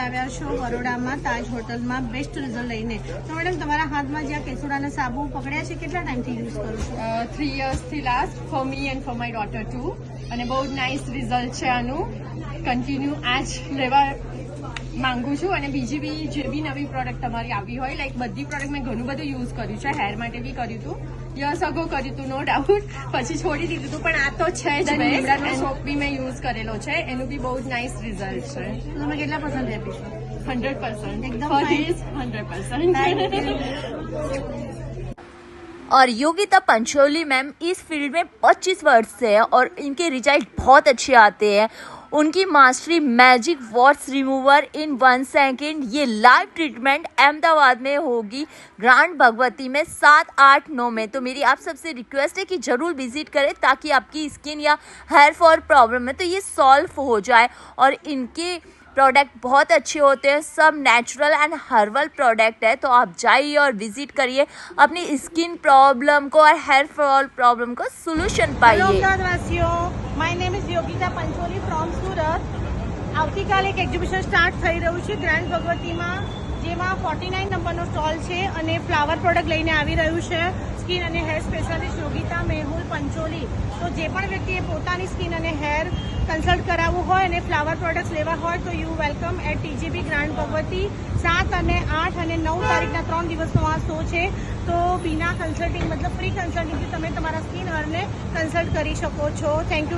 આવ્યા છો બરોડામાં તાજ હોટલમાં બેસ્ટ રિઝલ્ટ લઈને. તો મેડમ તમારા હાથમાં જ્યાં કેસુડાના સાબુ પકડ્યા છે કેટલા ટાઈમથી યુઝ કરો છો? 3 yearsથી last for me and for my daughter too. અને બહુ જ નાઇસ રિઝલ્ટ છે આનું. કન્ટિન્યુ આ જ લેવા માંગુ છું. અને બીજી બી જે બી નવી પ્રોડક્ટ તમારી આવી હોય, લાઈક બધી પ્રોડક્ટ મેં ઘણું બધું યુઝ કર્યું છે. હેર માટે બી કર્યું હતું, યર્સ અગો કર્યું હતું, નો ડાઉટ. પછી છોડી દીધું હતું, પણ આ તો છે જ. લીમડાનો સોપ બી મેં યુઝ કરેલો છે, એનું બી બહુ જ નાઇસ રિઝલ્ટ છે. તમે કેટલા પસંદ આપીશો? 100%. एकदम For fine. this, 100%. और योगिता पंचोली मैम इस फील्ड में 25 वर्ष से है और इनके रिजल्ट बहुत अच्छे आते हैं. उनकी मास्टरी मैजिक वॉट्स रिमूवर इन 1 सेकेंड. ये लाइव ट्रीटमेंट अहमदाबाद में होगी ग्रांड भगवती में 7, 8, 9 में. तो मेरी आप सबसे रिक्वेस्ट है कि ज़रूर विजिट करें ताकि आपकी स्किन या हेयर फॉल प्रॉब्लम है तो ये सॉल्व हो जाए. और इनके प्रोडक्ट बहुत अच्छे होते हैं, सब नेचुरल एंड हर्बल प्रोडक्ट है. तो आप जाइए और विजिट करिए, अपनी स्किन प्रॉब्लम को और हेयर फॉल प्रॉब्लम को सोल्यूशन હેલો पाइए. અમદાવાદવાસીઓ, my name is Yogita Pancholi from Surat. આવતીકાલે એક એક્ઝિબિશન સ્ટાર્ટ થઈ રહ્યું છે ગ્રાન્ડ ભગવતીમાં, જેમાં 49 નંબરનો સ્ટોલ છે અને ફ્લાવર પ્રોડક્ટ લઈને આવી રહ્યું છે સ્કિન અને હેર સ્પેશિયાલિસ્ટ યોગિતા મેહુલ પંચોલી. તો જે પણ વ્યક્તિએ પોતાની સ્કિન અને હેર કન્સલ્ટ કરાવવું હોય અને ફ્લાવર પ્રોડક્ટ્સ લેવા હોય તો you welcome at TGB Grand Bhagwati. 7 અને 8 અને 9 તારીખના 3 દિવસનો આ શો છે. તો બિના કન્સલ્ટિંગ મતલબ ફ્રી કન્સલ્ટિંગથી તમે તમારા સ્કિન હેરને કન્સલ્ટ કરી શકો છો. Thank you.